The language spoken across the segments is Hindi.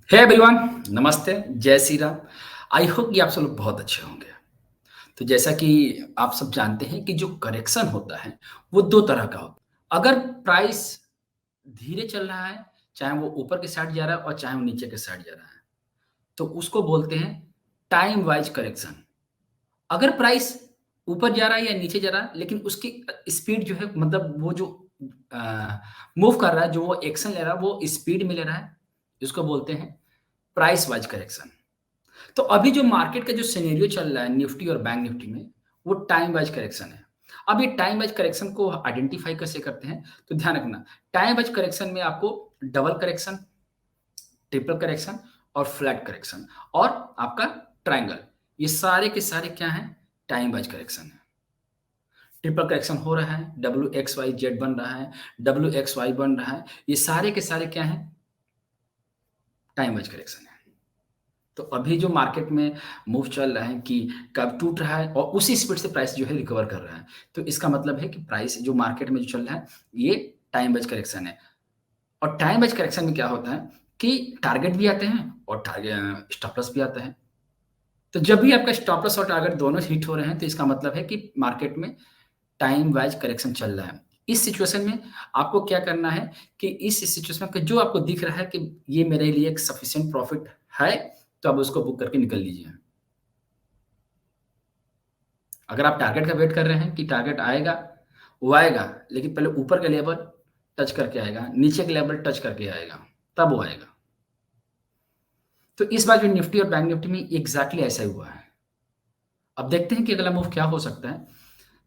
हे एवरीवन, नमस्ते, जय श्री राम। आई होप कि आप सब लोग बहुत अच्छे होंगे। तो जैसा कि आप सब जानते हैं कि जो करेक्शन होता है, वो 2 तरह का होता है। अगर प्राइस धीरे चल रहा है, चाहे वो ऊपर की साइड जा रहा है और चाहे वो नीचे की साइड जा रहा है, तो उसको बोलते हैं टाइम वाइज़ करेक्शन। अगर प्राइस ऊपर जा रहा है या नीचे जा रहा है, लेकिन उसकी स्पीड जो है मतलब वो जो मूव कर रहा है, जो वो एक्शन ले रहा है, वो स्पीड में ले रहा है, इसको बोलते हैं प्राइस वाइज़ करेक्शन। तो अभी जो मार्केट का जो सिनेरियो चल रहा है निफ्टी और बैंक निफ्टी में, वो टाइम वाइज करेक्शन है। अब ये टाइम वाइज करेक्शन को आइडेंटिफाई कैसे करते हैं? तो ध्यान रखना, टाइम वाइज करेक्शन में आपको डबल करेक्शन, ट्रिपल करेक्शन और फ्लैट करेक्शन और आपका ट्रायंगल, ये सारे के सारे क्या हैं? टाइम वाइज करेक्शन है। ट्रिपल करेक्शन हो रहा है, डब्ल्यू एक्स वाई जेड बन रहा है, डब्ल्यू एक्स वाई बन रहा है, ये सारे के सारे क्या हैं? टाइम वाइज करेक्शन है। तो अभी जो मार्केट में मूव चल रहा है कि कब टूट रहा है और उसी स्पीड से प्राइस जो है रिकवर कर रहा है। तो इसका मतलब है कि प्राइस जो मार्केट में जो चल रहा है, ये टाइम बेस्ड करेक्शन है। और टाइम बेस्ड करेक्शन में क्या होता है कि टारगेट भी आते हैं और स्टॉप लॉस भी आता है। तो जब भी आपका स्टॉप लॉस और टारगेट दोनों हिट हो रहे हैं, तो इसका मतलब है कि मार्केट में टाइम वाइज करेक्शन चल रहा है। इस सिचुएशन में आपको क्या करना है कि इस सिचुएशन में जो आपको दिख रहा है कि ये मेरे लिए एक सफिशिएंट प्रॉफिट है, तो आप उसको बुक करके निकल लीजिए। अगर आप टारगेट का वेट कर रहे हैं कि टारगेट आएगा, वो आएगा, लेकिन पहले ऊपर का लेवल टच करके आएगा, नीचे का लेवल टच करके आएगा, तब वो आएगा। तो इस बार जो निफ्टी और बैंक निफ्टी में एग्ज़ैक्टली ऐसा ही हुआ है। अब देखते हैं कि अगला मूव क्या हो सकता है।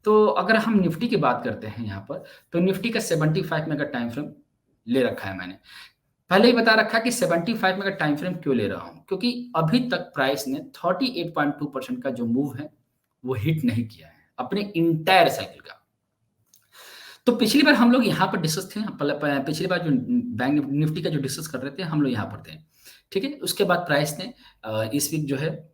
तो अगर हम निफ्टी की बात करते हैं यहाँ पर, तो निफ्टी का 75 मिनट का टाइम फ्रेम ले रखा है मैंने। पहले ही बता रखा कि 75 मिनट का टाइम फ्रेम क्यों ले रहा हूँ, क्योंकि अभी तक प्राइस ने 38.2% का जो मूव है, वो हिट नहीं किया है, अपने एंटायर साइकिल का। तो पिछली बार हम लोग यहाँ पर डिस्कस थे, पिछली बार जो बैंक निफ्टी का जो डिस्कस कर रहे थे, हम लोग यहाँ पर थे। ठीक है? उसके बाद प्राइस ने इस वीक जो है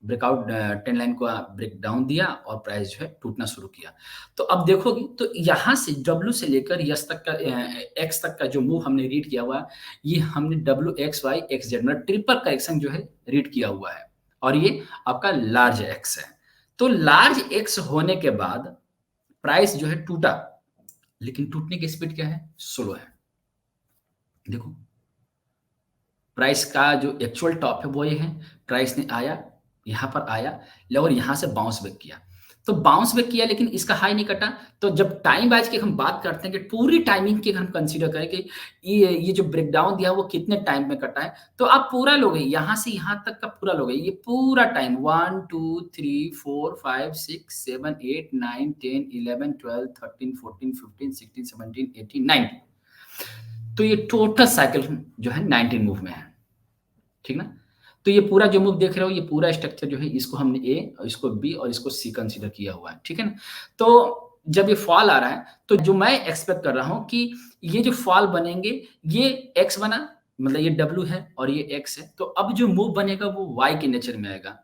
ब्रेकआउट ट्रेंड लाइन को ब्रेक डाउन दिया और प्राइस जो है टूटना शुरू किया। तो अब देखोगे तो यहाँ से डब्ल्यू से लेकर यस तक का एक्स तक का जो मूव हमने रीड किया हुआ है, ये हमने W X Y X Z मतलब ट्रिपल करेक्शन जो है रीड किया हुआ है और ये आपका लार्ज एक्स है। तो लार्ज एक्स होने के बाद प्राइस जो है टूटा, लेकिन टूटने की स्पीड क्या है? स्लो है। देखो, प्राइस का जो एक्चुअल टॉप है वो ये है, प्राइस ने आया, यहाँ पर आया और यहाँ से बाउंस बैक किया। तो बाउंस बैक किया लेकिन इसका हाई नहीं कटा, तो जब टाइम वाइज़ की हम बात करते हैं कि पूरी टाइमिंग की हम कंसीडर करें कि ये जो ब्रेकडाउन दिया है वो कितने टाइम में कटा है, तो आप पूरा लोगे, यहाँ से यहाँ तक का पूरा लोगे, ये पूरा टाइम 1, 2, 3, 4, 5, 6, 7, 8, 9, 10, 11, 12, 13, 14, 15, 16, 17, 18, 19, तो ये टोटल साइकिल जो है 19 मूव में है। ठीक ना? तो ये पूरा जो मूव देख रहे हो, ये पूरा स्ट्रक्चर जो है, इसको हमने ए और इसको बी और इसको सी कंसीडर किया हुआ है, ठीक है ना? तो जब ये फॉल आ रहा है, तो जो मैं एक्सपेक्ट कर रहा हूँ कि ये जो फॉल बनेंगे, ये एक्स बना, मतलब ये डब्ल्यू है और ये एक्स है, तो अब जो मूव बनेगा वो वाई के नेचर में आएगा।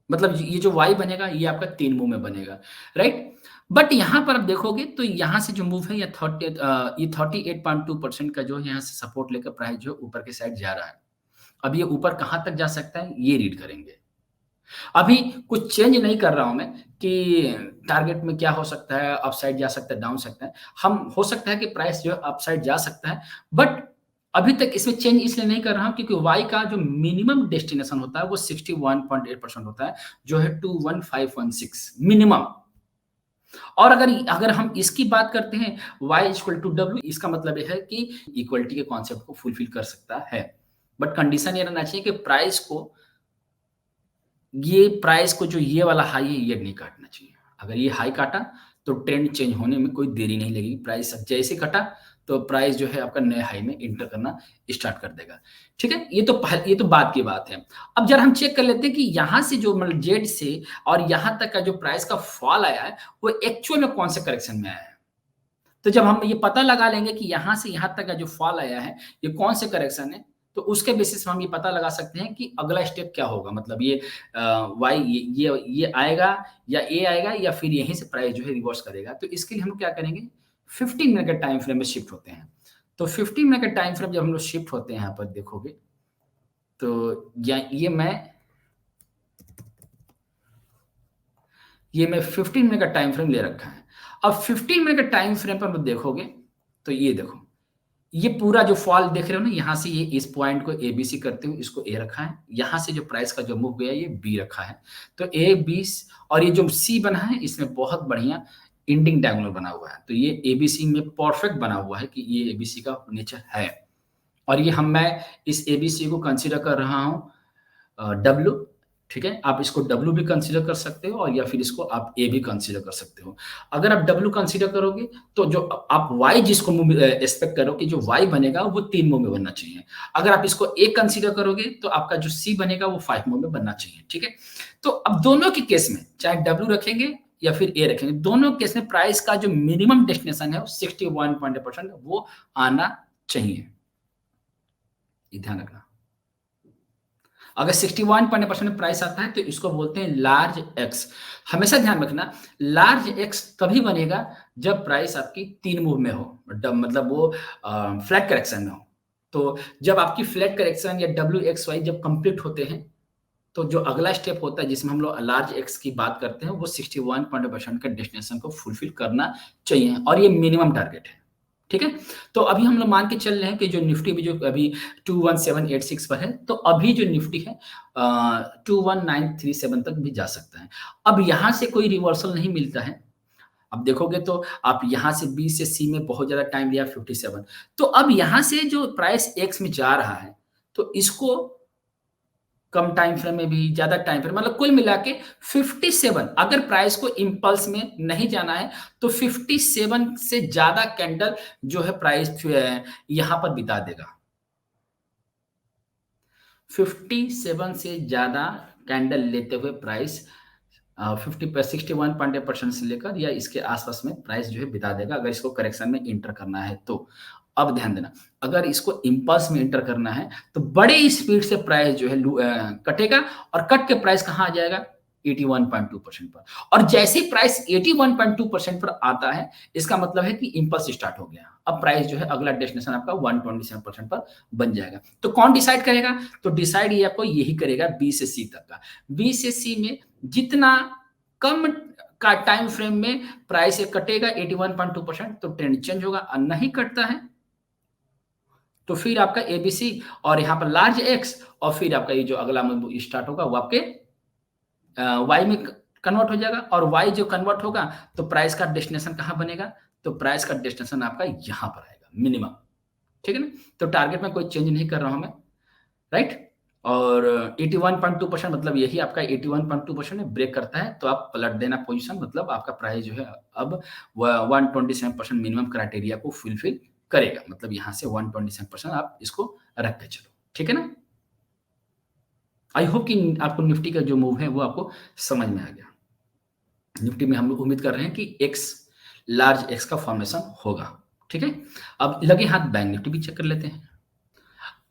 मतलब ये जो वाई बनेगा, ये आपका 3 मूव में बनेगा, राइट? बट यहाँ पर आप देखोगे तो यहाँ से जो मूव है, ये 38.2% का जो है यहाँ से सपोर्ट लेकर प्राइस जो है ऊपर की साइड जा रहा है। अब ये ऊपर कहाँ तक जा सकता है, ये रीड करेंगे। अभी कुछ चेंज नहीं कर रहा हूँ मैं कि टारगेट में क्या हो सकता है, अपसाइड जा सकता है, डाउन सकता है। हम हो सकता है कि प्राइस जो है अपसाइड जा सकता है, बट अभी तक इसमें चेंज इसलिए नहीं कर रहा हूँ क्योंकि वाई का जो मिनिमम डेस्टिनेशन होता है वो 61.8% होता है, जो है 21516 मिनिमम। और अगर अगर हम इसकी बात करते हैं y इक्वल टू डब्ल्यू, इसका मतलब ये है कि इक्वलिटी के कॉन्सेप्ट को फुलफिल कर सकता है। बट कंडीशन ये रहना चाहिए कि प्राइस को जो ये वाला हाई है, ये नहीं काटना चाहिए। अगर ये हाई काटा, तो ट्रेंड चेंज होने में कोई देरी नहीं लगेगी। प्राइस जैसे कटा, तो प्राइस जो है आपका नए हाई में एंटर करना स्टार्ट कर देगा। ठीक है? ये तो बाद की बात है। अब जरा हम चेक कर लेते हैं कि यहाँ से जो मतलब जेड से और यहाँ तक का जो प्राइस का फॉल आया है, वो एक्चुअल में कौन से करेक्शन में आया है। तो जब हम ये पता लगा लेंगे कि यहाँ से यहाँ तक का जो फॉल आया है, ये कौन से करेक्शन है, तो उसके बेसिस पे हम ये पता लगा सकते हैं कि अगला स्टेप क्या होगा। मतलब ये वाई ये आएगा या ए आएगा या फिर यहीं से प्राइस जो है रिवर्स करेगा। तो इसके लिए हम क्या करेंगे, 15 मिनट के टाइम फ्रेम में शिफ्ट होते हैं। तो 15 मिनट का टाइम फ्रेम जब हम लोग शिफ्ट होते हैं यहाँ पर देखोगे, तो ये मैं 15 मिनट का टाइम फ्रेम ले रखा है। अब 15 मिनट का टाइम फ्रेम पर आप देखोगे, तो ये देखो, ये पूरा जो फॉल देख रहे हो ना, यहाँ से ये इस पॉइंट को एबीसी करते हुए इसको ए रखा है, यहाँ से जो प्राइस का जो मूव गया ये बी रखा है। तो ए, बी और ये जो सी बना है इसमें बहुत बढ़िया इंडिंग डायगोनल बना हुआ है। तो ये एबीसी में परफेक्ट बना हुआ है कि ये एबीसी का नेचर है। और ये मैं इस एबीसी को कंसीडर कर रहा हूँ डब्ल्यू, ठीक है? आप इसको डब्ल्यू भी कंसीडर कर सकते हो और या फिर इसको आप ए भी कंसीडर कर सकते हो। अगर आप डब्ल्यू कंसीडर करोगे तो जो आप वाई जिसको मूव एक्सपेक्ट करो कि जो वाई बनेगा वो 3 मूव में बनना चाहिए। अगर आप इसको ए कंसीडर करोगे तो आपका जो सी बनेगा वो 5 मूव में बनना चाहिए, ठीक है? तो अब दोनों के केस में चाहे डब्ल्यू रखेंगे या फिर ए रखेंगे, दोनों केस में प्राइस का जो मिनिमम डेस्टिनेशन है वो 61% वो आना चाहिए। ये ध्यान रखना। अगर 61% प्राइस आता है तो इसको बोलते हैं लार्ज एक्स। हमेशा ध्यान रखना, लार्ज एक्स तभी बनेगा जब प्राइस आपकी 3 मूव में हो, मतलब वो फ्लैट करेक्शन में हो। तो जब आपकी फ्लैट करेक्शन या डब्ल्यू एक्स वाई जब कंप्लीट होते हैं, तो जो अगला स्टेप होता है जिसमें हम लोग लार्ज एक्स की बात करते हैं, वो 61% का डेस्टिनेशन को फुलफिल करना चाहिए और ये मिनिमम टारगेट है, ठीक है? तो अभी हम लोग मान के चल रहे हैं कि जो निफ्टी भी जो अभी 21786 पर है, तो अभी जो निफ्टी है 21937 तक भी जा सकता है। अब यहाँ से कोई रिवर्सल नहीं मिलता है। अब देखोगे तो आप यहाँ से बी से सी में बहुत ज़्यादा टाइम लिया 57, तो अब यहाँ से जो प्राइस एक्स में जा रहा है, तो इसको कम टाइम फ्रेम में भी, ज़्यादा टाइम फ्रेम, मतलब कुल मिला के 57, अगर प्राइस को इम्पल्स में नहीं जाना है तो 57 से ज़्यादा कैंडल जो है प्राइस यहाँ पर बिता देगा। 57 से ज़्यादा कैंडल लेते हुए प्राइस 61% से लेकर या इसके आसपास में प्राइस जो है बिता देगा, अगर इसको करेक्शन में इंटर करना है तो। अब ध्यान देना, अगर इसको इम्पल्स में इंटर करना है तो बड़े स्पीड से प्राइस जो है कटेगा और कट के प्राइस कहाँ आ जाएगा 81.2% पर। और जैसे ही प्राइस 81.2% पर आता है, इसका मतलब है कि इम्पल्स स्टार्ट हो गया। अब प्राइस जो है अगला डेस्टिनेशन आपका 127% पर बन जाएगा। तो कौन डिसाइड करेगा? तो डिसाइड ये आपको यही करेगा बी से सी तक का। बी से सी में जितना कम का टाइम फ्रेम में प्राइस कटेगा 81.2%, तो ट्रेंड चेंज होगा। और नहीं कटता है तो फिर आपका एबीसी और यहाँ पर लार्ज एक्स और फिर आपका ये जो अगला मूव स्टार्ट होगा वो आपके वाई में कन्वर्ट हो जाएगा। और वाई जो कन्वर्ट होगा तो प्राइस का डेस्टिनेशन कहाँ बनेगा? तो प्राइस का डेस्टिनेशन आपका यहाँ पर आएगा मिनिमम, ठीक है ना? तो टारगेट में कोई चेंज नहीं कर रहा हूँ मैं, राइट? और 81.2% मतलब यही आपका 81.2% में ब्रेक करता है तो आप पलट देना पोजीशन, मतलब आपका प्राइस जो है अब 127% मिनिमम क्राइटेरिया को फुलफिल करेगा। मतलब यहाँ से 127% आप इसको रख के चलो, ठीक है ना? आई होप कि आपको निफ्टी का जो मूव है वो आपको समझ में आ गया। निफ्टी में हम लोग उम्मीद कर रहे हैं कि एक्स, लार्ज एक्स का फॉर्मेशन होगा, ठीक है? अब लगे हाथ बैंक निफ्टी भी चेक कर लेते हैं।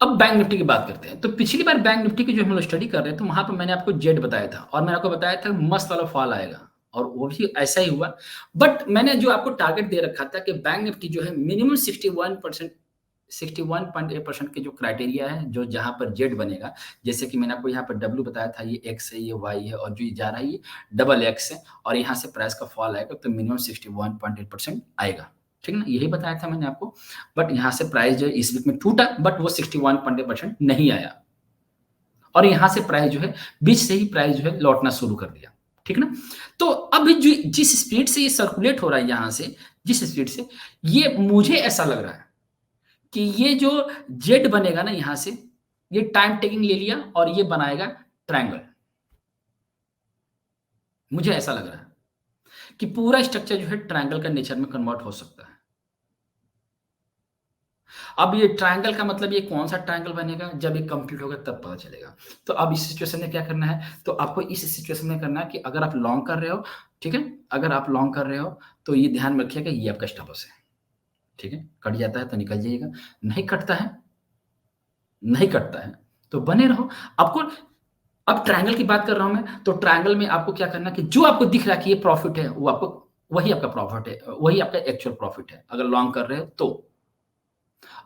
अब बैंक निफ्टी की बात करते हैं। तो पिछली बार बैंक निफ्टी की जो हम लोग स्टडी कर रहे थे, तो वहाँ पे मैंने आपको जेड बताया था और मैंने आपको बताया था मस्त वाला फॉल आएगा और वो भी ऐसा ही हुआ। बट मैंने जो आपको टारगेट दे रखा था कि बैंक निफ्टी जो है मिनिमम 61% के जो क्राइटेरिया है, जो जहाँ पर जेड बनेगा, जैसे कि मैंने आपको यहाँ पर डब्ल्यू बताया था, ये एक्स है, ये वाई है और जो ये जा रहा है ये डबल एक्स है और यहाँ से प्राइस का फॉल आएगा तो मिनिमम 61.8% आएगा, ठीक है ना? यही बताया था मैंने आपको। बट यहाँ से प्राइस जो है इस वीक में टूटा, बट वो 61% नहीं आया और यहाँ से प्राइस जो है बीच से ही प्राइस जो है लौटना शुरू कर दिया, ठीक है ना? तो अब जो जिस स्पीड से ये सर्कुलेट हो रहा है यहाँ से, जिस स्पीड से, ये मुझे ऐसा लग रहा है कि ये जो जेड बनेगा ना यहाँ से, ये टाइम टेकिंग ले लिया और ये बनाएगा ट्रायंगल। मुझे ऐसा लग रहा है कि पूरा स्ट्रक्चर जो है ट्रायंगल का नेचर में कन्वर्ट हो सकता है। अब ये ट्रायंगल का मतलब ये कौन सा ट्रायंगल बनेगा, जब ये कंप्लीट होगा तब पता चलेगा। तो अब इस सिचुएशन में क्या करना है? तो आपको इस सिचुएशन में करना है कि अगर आप लॉन्ग कर रहे हो, ठीक है? अगर आप लॉन्ग कर रहे हो तो ये ध्यान में रखिएगा ये आपका स्टॉप लॉस है, ठीक है? कट जाता है तो निकल जाइएगा, नहीं कटता है, नहीं कटता है तो बने रहो। आपको अब ट्रायंगल की बात कर रहा हूं मैं, तो ट्रायंगल में आपको क्या करना है कि जो आपको दिख रहा है कि ये प्रॉफिट है, वो आपको वही आपका प्रॉफिट है, वही आपका एक्चुअल प्रॉफिट है अगर लॉन्ग कर रहे हो तो।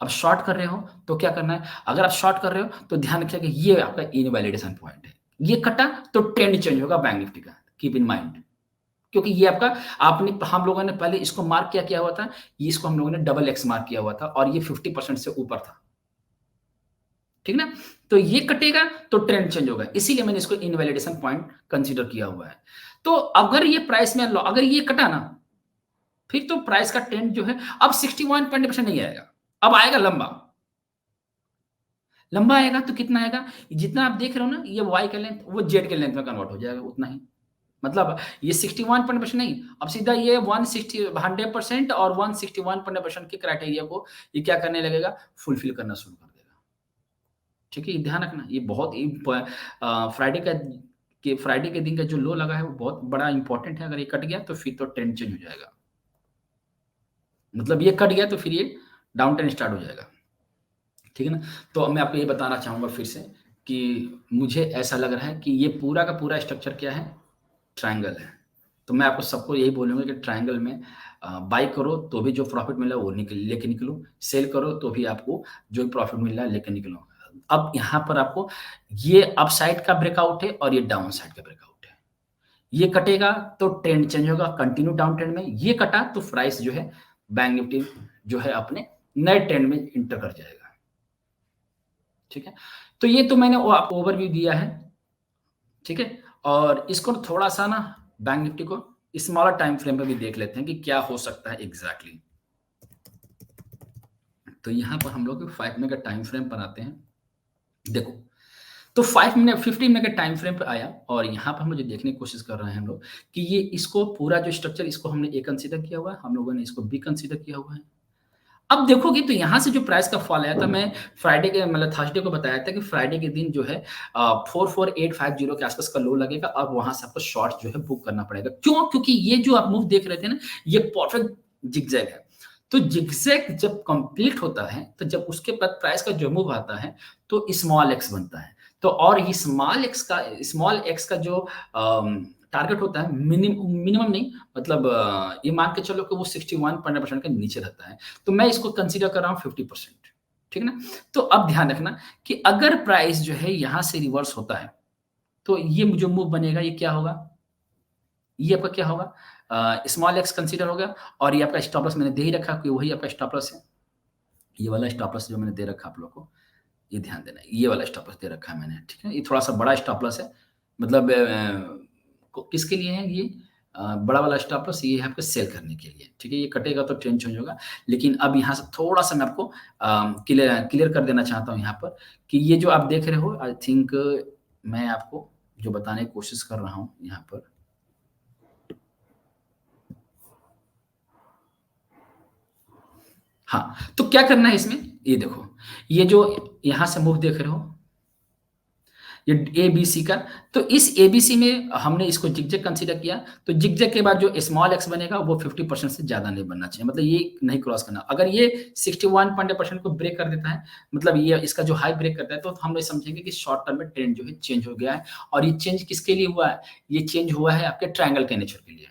अब शॉर्ट कर रहे हो तो क्या करना है? अगर आप शॉर्ट कर रहे हो तो ध्यान रखिए कि ये आपका इनवैलिडेशन पॉइंट है। ये कटा तो ट्रेंड चेंज होगा बैंक निफ्टी का, कीप इन माइंड। क्योंकि ये आपका आपने हम लोगों ने पहले इसको मार्क क्या किया हुआ था, ये इसको हम लोगों ने डबल एक्स मार्क किया हुआ था और ये 50% से ऊपर था। ठीक ना? तो ये कटेगा तो ट्रेंड चेंज होगा। इसीलिए मैंने इसको इनवैलिडेशन पॉइंट कंसीडर किया हुआ है। तो अगर ये प्राइस में अगर ये कटा ना, फिर तो प्राइस का ट्रेंड जो है अब 61% नहीं आएगा। अब आएगा लंबा। लंबा आएगा तो कितना आएगा? जितना आप देख रहे हो ना, ये वाई का लेंथ वो जेड के लेंथ में कन्वर्ट हो जाएगा उतना ही। मतलब ये 61% नहीं, अब सीधा ये 160 100% और 161% के क्राइटेरिया को ये क्या करने लगेगा? फुलफिल करना शुरू कर देगा। ठीक है? ये ध्यान रखना, ये बहुत ही फ्राइडे के दिन का जो लो लगा है वो बहुत बड़ा इंपॉर्टेंट है। अगर ये कट गया तो फिर तो ट्रेंड चेंज हो जाएगा। मतलब ये कट गया तो फिर ये डाउन ट्रेंड स्टार्ट हो जाएगा। ठीक है ना? तो अब मैं आपको ये बताना चाहूँगा फिर से कि मुझे ऐसा लग रहा है कि ये पूरा का पूरा स्ट्रक्चर क्या है? ट्रायंगल है। तो मैं आपको सबको यही बोलूँगा कि ट्रायंगल में बाय करो तो भी जो प्रॉफ़िट मिला वो लेके निकलो, सेल करो तो भी आपको जो प्रॉफ़िट मिल रहा है लेके निकलो। अब यहाँ पर आपको ये अपसाइड का ब्रेकआउट है और ये डाउन साइड का ब्रेकआउट है। ये कटेगा तो ट्रेंड चेंज होगा कंटिन्यू डाउन ट्रेंड में, ये कटा तो प्राइस जो है बैंक निफ्टी जो है अपने नए ट्रेंड में एंटर कर जाएगा। ठीक है? तो ये तो मैंने वो आपको ओवरव्यू दिया है। ठीक है? और इसको थोड़ा-सा ना बैंक निफ्टी को स्मॉलर टाइम फ्रेम पे भी देख लेते हैं कि क्या हो सकता है एग्ज़ैक्टली। तो यहाँ पर हम लोग 5 मिनट का टाइम फ्रेम पर आते हैं। देखो, तो 5 मिनट 15 मिनट के टाइम फ्रेम पे आया और यहाँ पर हम लोग जो देखने की कोशिश कर रहे हैं हम लोग कि ये इसको पूरा जो स्ट्रक्चर इसको हमने ए कंसीडर किया हुआ है, हम लोगों ने इसको बी कंसीडर किया हुआ है। अब देखोगे तो यहाँ से जो प्राइस का फॉल आया था, मैं फ्राइडे के मतलब थर्सडे को बताया था कि फ्राइडे के दिन जो है 44850 के आसपास का लो लगेगा। अब वहाँ से आपको शॉर्ट जो है बुक करना पड़ेगा। क्यों? क्योंकि ये जो आप मूव देख रहे थे ना, ये परफेक्ट ज़िगज़ैग है। तो ज़िगज़ैग जब कंप्लीट होता है, तो जब उसके बाद प्राइस का जो मूव आता है, तो स्मॉल एक्स बनता है। तो और ये स्मॉल एक्स का जो टारगेट होता है मिनिमम नहीं, मतलब ये मान के चलो कि वो 61% के नीचे रहता है। तो मैं इसको कंसीडर कर रहा हूँ 50%। ठीक है ना? तो अब ध्यान रखना कि अगर प्राइस जो है यहाँ से रिवर्स होता है, तो ये जो मूव बनेगा ये क्या होगा? ये आपका क्या होगा? स्मॉल एक्स कंसीडर हो गया और ये आपका स्टॉप लॉस मैंने दे ही रखा कि वही आपका स्टॉप लॉस है। ये वाला स्टॉप लॉस जो मैंने दे रखा आप लोग को, ये ध्यान देना। ये वाला स्टॉप लॉस दे रखा है मैंने, ठीक है? ये थोड़ा-सा बड़ा स्टॉप लॉस है। मतलब किसके लिए है ये? बड़ा वाला स्टॉप लॉस ये है आपको सेल करने के लिए, ठीक है? ये कटेगा तो ट्रेंड चेंज होगा। लेकिन अब यहाँ से थोड़ा-सा मैं आपको क्लियर कर देना चाहता हूँ यहाँ पर कि ये जो आप देख रहे हो, आई थिंक मैं आपको जो बताने की कोशिश कर रहा हूँ यहाँ पर। हाँ, तो क्या करना है इसमें? ये देखो, ये जो यहाँ से मूव देख रहे हो, ये एबीसी का, तो इस एबीसी में हमने इसको जिगजैग कंसीडर किया, तो जिगजैग के बाद जो स्मॉल एक्स बनेगा वो 50% से ज़्यादा नहीं बनना चाहिए, मतलब ये नहीं क्रॉस करना। अगर ये 61% को ब्रेक कर देता है, मतलब ये इसका जो हाई ब्रेक करता है, तो हम लोग समझेंगे कि शॉर्ट टर्म में ट्रेंड जो है चेंज हो गया है और ये चेंज किसके लिए हुआ है? ये चेंज हुआ है आपके ट्रायंगल के नेचर के लिए।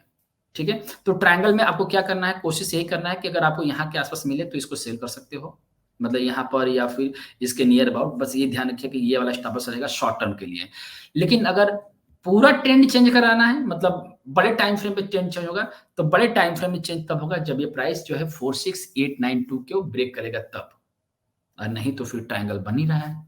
ठीक है? तो ट्रायंगल में आपको क्या करना है? कोशिश यही करना है कि अगर आपको यहाँ के आस-पास मिले तो इसको सेल कर सकते हो। मतलब यहाँ पर या फिर इसके नियर अबाउट, बस ये ध्यान रखिए कि ये वाला स्टॉप लॉस रहेगा शॉर्ट टर्म के लिए। लेकिन अगर पूरा ट्रेंड चेंज कराना है, मतलब बड़े टाइम फ्रेम पे ट्रेंड चेंज होगा, तो बड़े टाइम फ्रेम में चेंज तब होगा जब ये प्राइस जो है 46892 को ब्रेक करेगा तब। और नहीं तो फिर ट्रायंगल बन ही रहा है।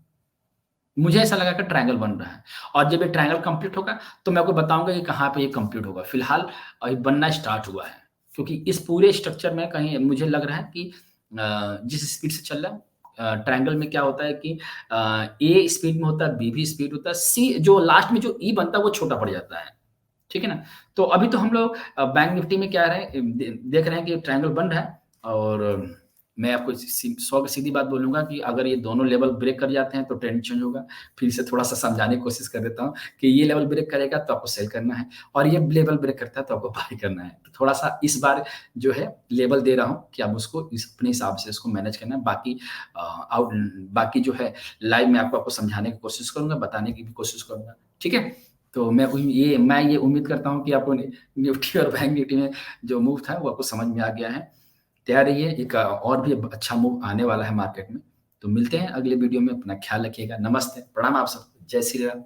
मुझे ऐसा लगा कि ट्रायंगल बन रहा है और जब ये ट्रायंगल कंप्लीट होगा तो मैं आपको बताऊँगा कि कहाँ पे ये कंप्लीट होगा। फिलहाल ये बनना स्टार्ट हुआ है, क्योंकि इस पूरे स्ट्रक्चर में कहीं मुझे लग रहा है कि जिस स्पीड से चल रहा है, ट्रायंगल में क्या होता है कि ए स्पीड में होता है, बी भी स्पीड होता है, सी जो लास्ट में जो ई बनता है वो छोटा पड़ जाता है। ठीक है ना? तो अभी तो हम लोग बैंक निफ्टी में क्या रहे देख रहे हैं कि ट्रायंगल बन रहा है और मैं आपको 100 की सीधी बात बोलूँगा कि अगर ये दोनों लेवल ब्रेक कर जाते हैं तो ट्रेंड चेंज होगा। फिर से थोड़ा-सा समझाने की कोशिश कर देता हूँ कि ये लेवल ब्रेक करेगा तो आपको सेल करना है और ये लेवल ब्रेक करता है तो आपको बाय करना है। तो थोड़ा-सा इस बार जो है लेवल दे रहा हूँ कि आप उसको अपने हिसाब से इसको मैनेज करना है। बाकी जो है लाइव में आपको समझाने की कोशिश करूँगा, बताने की भी कोशिश करूँगा। ठीक है? तो मैं ये उम्मीद करता हूँ कि आपको निफ्टी और बैंक निफ्टी में जो मूव था वो आपको समझ में आ गया है। तैयार रहिए, एक और भी अच्छा मूव आने वाला है मार्केट में। तो मिलते हैं अगले वीडियो में, अपना ख्याल रखिएगा। नमस्ते, प्रणाम आप सबको। जय श्री राम।